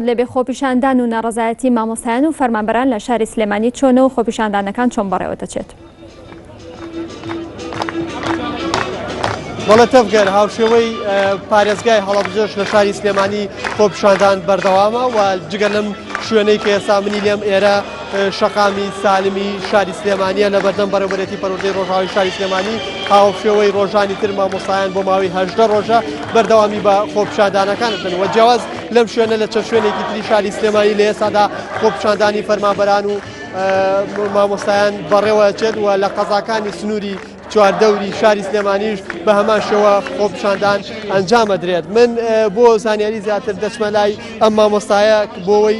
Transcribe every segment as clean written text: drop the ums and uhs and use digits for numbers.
لە بێ خۆپیشاندان و ناڕەزایەتی مامۆستایان و فەرمانبەران لە شاری سلێمانی چۆنە و خۆپیشاندانەکان چۆن بەڕێوە دەچێت؟ بەڵێ تەفگەر هاوشێوەی پارێزگای هەڵەبجێش لە شاری سلێمانی خۆپیشاندان بەردەوامە و جگە لەم شوێنەی کە ئێستا منی لێم ئێرە شەقامی سالمی شاری سلێمانیە لە بەردەم بەڕێوەبەرێتی پەروەردەی ڕۆژاوای شاری سلێمانی هاوشێوەی ڕۆژانی تر مامۆستایان بۆ ماوەی 18 ڕۆژە بەردەوامی بە خۆپیشاندانەکانتن و جیاواز لەم شوێنە لە چەند شوێنێکی تری شاری سلێمانی لە ئێستادا خۆپیشاندانی فەرمانبەران و مامۆستایان بەڕێوە چێت و لە قەزاکانی سنووری چواردەوری شاری سلێمانیش بە هەمان شێوە خۆپیشاندان ئەنجامە درێت. من بۆ زانیاری زیاتر دەچمە لای ئەم مامۆستایە بۆەوەی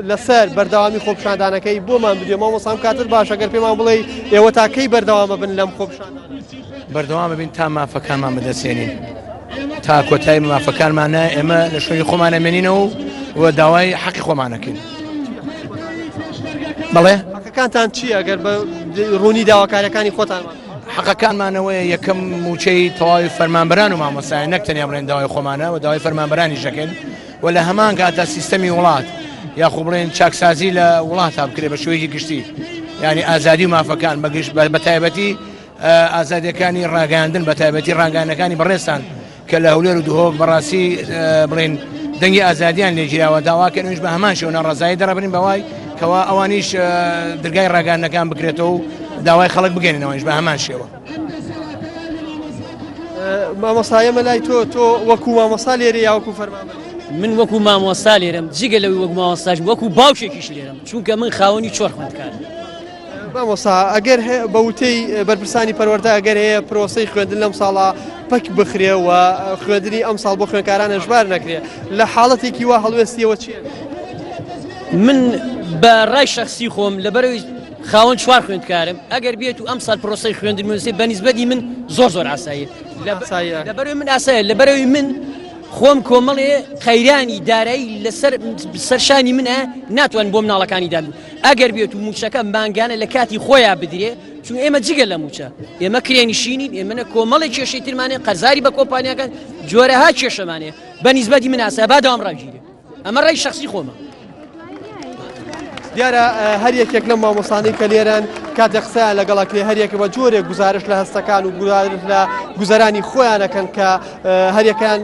لەسەر بەردەوامی خۆپیشاندانەکەی بۆمان بدێ. مامۆستام کاتر باش ئەگەر پێمان بڵێ ئێوە تاکەی بەردەوامە بن لەم خۆپیشاندان بەردەوامە بین تا مافەکانمان بەدەستێنین تا کۆتایی مافەکانمانە ئێمە لە شوێنی خۆمانە مێنینەوە و داوای حەقی خۆمانەکەین. بەڵێ حەقەکانتان چی ئەگەر بە ڕوونی داواکاریەکانی خۆتان حەقەکانمانەوەی یەکەم موچەی تەواوی فەرمانبەران و مامۆستایان نەک تەنیا بڵێن داوای خۆمانە و داوای فەرمانبەرانی ژەکەن و لە هەمان کاتە سیستەمی وڵات یاخۆ بڵێن چاکسازی لە وڵات تا بکرێ بە شوەیەکی گشتی یعنی ئازادی و مافەکان بە تایبەتی ئازادیەکانی ڕاگەاندن بە تایبەتی ڕاگەاندنەکانی بەڕێستان کە لە هەولێر و دوهۆک بەڕاستی بڵێن دەنگی ئازادیان لێگیراوە داواکەنوش بە هەمان شێوە ڕزایی دەڕبنین بەوای کەوا ئەوانیش دەرگای ڕاگەاندنەکان بکرێتەوە و داوای خەڵک بگەێنەوەیش بە هەمان شێوە. مامۆستایەمە لای تۆ وەکو مامۆستا لێرە یا وەکو فەرمانبەر؟ من وەکو مامۆستا لێرەم جگە لەوەی وەکو مامۆستاش وەکو باوشێکیش لێرەم چونکە من خاوەنی چۆر خوێندکارم. مامۆستا ئەگەر بە وتەی بەرپرسانی پەروەردە ئەگەر هەیە پرۆسەی خوێندن لەم ساڵا پەک بخرێ و خوێندنی ئەم ساڵ بۆ خوێندکاران هەژبار نەکرێ لە حاڵەتێکی وا هەڵوێستیەوە چییە؟ من بە ڕای شەخسی خۆم لەبەرەوەی خاوەن چوار خوێندکارم ئەگەر بێت و ئەم ساڵ پرۆسەی خوێندن منوسێ بەنسبەتی من زۆر ئاساییە لەبەرەوەی من ئاسایە لەبەرەوەی من خۆم کۆمەڵێ قەیرانی دارایی لەسەر سەرشانی منە ناتوان بۆ مناڵەکانی دابن ئەگەر بێت و موچەکە مانگانە لە کاتی خۆیان بدرێ چون ئێمە جگە لە موچە ئێمە کرێنشینین ئێمە کۆمەڵی کێشەی ترمانێ قەرزاری بە کۆمپانیەکان جۆرەها کێشەمانێ بەنسبەتی من ئاسا با داوام ڕاگیرێ ئەمە ڕای شەخسی خۆمە. دیارە هەر یەکێک لەم مامۆستانەی کە لێرەن کاتێک قسەیان لەگەڵەکرێ هەر یەکە بە جۆرێک گزارش لە هەستەکان و گزارش لە گوزەرانی خۆیانەکەن کە هەریەکان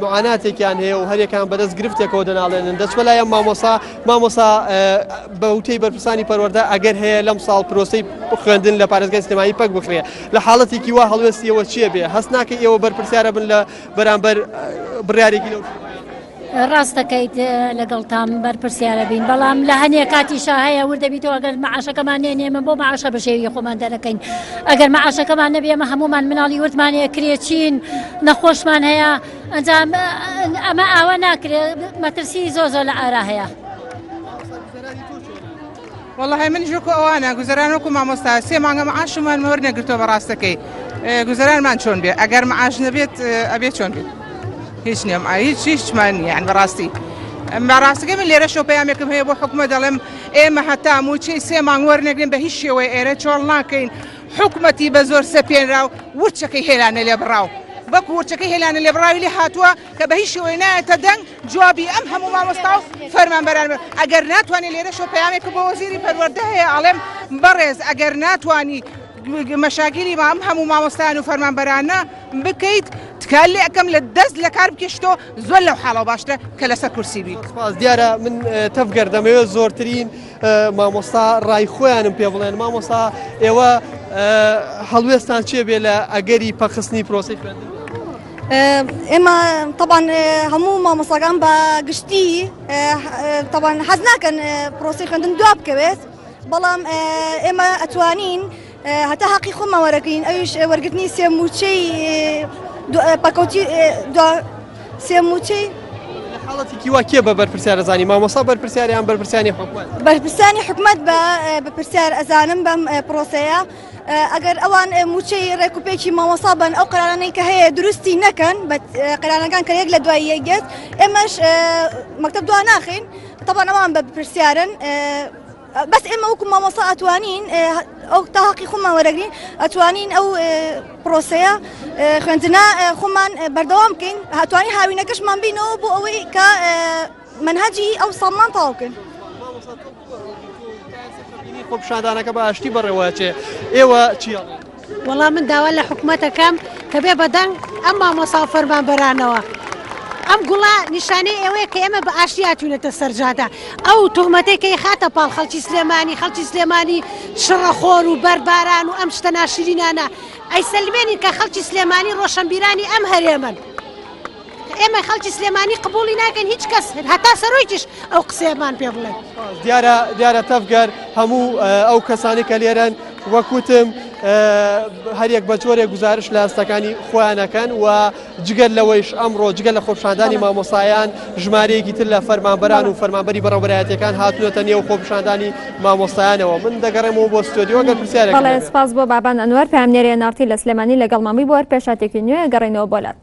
معاناتێکیان هەیە و هەریەکان بەدەست گرفتێکەوە دەناڵێنن. دەچمە لای ئەم مامۆستا بە وتەی بەرپرسانی پەروەردە ئەگەر هەیە لەم ساڵ پرۆسەی خوێندن لە پارێزگای سلێمانی پەک بخرێ لە حاڵەتێکی وا هەڵوێستیەوە چییە بێ؟ هەست ناکەی ئێوە بەرپرسیارە بن لە بەرامبەر بڕیارێکی لەو ڕاست دەکەیت لەگەڵتان بەرپرسیارە بین بەڵام لە هەنێ کاتیشا هەیە وردەبییتەوە ئەگەر مەعاشەکەمان نێنێمە بۆ مەعاشە بە شێوی خۆمان دەرەکەین ئەگەر مەعاشەکەمان نەبێمە هەمومان مناڵی وردمانەیە کرێچین نەخۆشمان هەیە ئەنجام ئەمە ئاوە ناکرێت مەترسی زۆر لە ئارا هەیە. والله من ژووکو ئەوانە گوزەران وەکو مامۆستا سێ مانگە مەعاشمان وەرنەگرتەوە بەڕاستەکەی گوزەرانمان چۆن بێ ئەگەر مەعاش نەبێت ئەبێ چۆن بێت هیچ نییەم هیچمان یان بەڕاستی بەڕاستەکەی من لێرە شەو پەیامێکم هەیە بۆ حکومە دەڵێم ئێمە هەتا موچەی سێ مانگ وەرنەگرین بە هیچ شێوەیە ئێرە چۆڵ ناکەین حکومەتی بە زۆر سەپێنرا و ورچەکەی هێلانە لێ بڕاو بەک ورچەکەی هێلانە لێ بڕاوی لێ هاتووە کە بە هیچ شێوەیە نایەتە دەنگ جوابی ئەم هەموو مامۆستا و فەرمانبەران ئەگەر ناتوانێت لێرە شەو پەیامێک بۆ وەزیری پەروەردە هەیە ئەڵێم بەڕێز ئەگەر ناتوانی مەشاگیری ئەم هەموو مامۆستایان و فەرمانبەرانە بکەیت تکال لێ ئەەکەم لە دەست لە کار بکەشتەوە زۆر لەو حاڵەوە باشترە کە لەسەر کورسی بی. دیارە من تەفگەر دەمەوێت زۆرترین مامۆستا ڕای خۆیانم پێ بڵێن مامۆستا ئێوە هەڵوێستان چێ بێ لە ئەگەری پەخستنی پرۆسەی خوێندن؟ ئێمە طبعاً هەموو مامۆستاکان بە گشتی طبعاً حەز ناکەن پرۆسەی خوێندن دوا بکەوێت بەڵام ئێمە ئەتوانین هەتا حەقی خۆمان وەرەگرین ئەویش وەرگرتنی سێ موچەی پەکەوتی سێ موچەی حاڵەتێکی وا کێ بە بەرپرسیارەزانی مامۆستا بەرپرسیاریان بەرپرسیانی حکومەت؟ بەرپرسانی حکومەت بە پرسیار ئەزانم بەم پرۆسەیە ئەگەر ئەوان موچەی ڕێکوپێکی مامۆستا بن ئەو قەرارانەی کە هەیە دروستی نەکەن بە قەرارەکان کە یەک لە دوای یەکێت ئێمەش مەکتەب دوا ناخین طبعاً ئەوان بە پرسیارن بس ئێمە وەکو مامۆستا ئەتوانین ئەو تا حەقی خۆمان وەرەگرین ئەتوانین ئەو پرۆسەیە خوێندنە خۆمان بەردەوام بکەین هاتوانین هاوینەکەشمان بینەوە بۆ ئەوەی کە منهجی ئەو ساڵمان تەواوکن. خۆپیشاندانەکە بە ئاشتی بەڕێوەچێ ئێوە چی؟ وەڵام من داوا لە حکوومەتەکەم کە بێ بەدەنگ ئەم مامۆسا و فەرمانبەرانەوە ئەم گوڵا نیشانەی ئەوەیە کە ئێمە بە ئاشتی هاتوونەتە سەرجادا ئەو تۆمەتەی کەی خاتە پاڵ خەڵکی سلێمانی شڕەخۆر و بەرباران و ئەم شتە ناشرینانە ئەی سلمێنین کە خەڵکی سلێمانی ڕۆشنبیرانی ئەم هەرێمن ئێمە خەڵکی سلێمانی قبولی ناکەن هیچ کەس هەتا سەرۆیکیش ئەو قسەیەمان پێ بڵێن. دیارە تەفگەر هەموو ئەو کەسانی کە لێرەن وەکوتم هەریەک بە جۆرێک گزارش لە هەستەکانی خۆیانەکەن و جگەر لەوەیش ئەمڕۆ جگەر لە خۆپیشاندانی مامۆسایان ژمارەیەکی تر لە فەرمانبەران و فەرمانبەری بەڕێوەبەرایەتەکان هاتوونەتە نێو خۆپیشاندانی مامۆستایانەوە. من دەگەڕێمەوە بۆ ستۆدیۆ گەر پرسیارێک. بەڵێ سپاس بۆ بابان ئەنوەر پامنێری نارتی لە سلێمانی لەگەڵ مامی بۆ پێشاتێکی نوێ گەڕێنەوە بۆلات.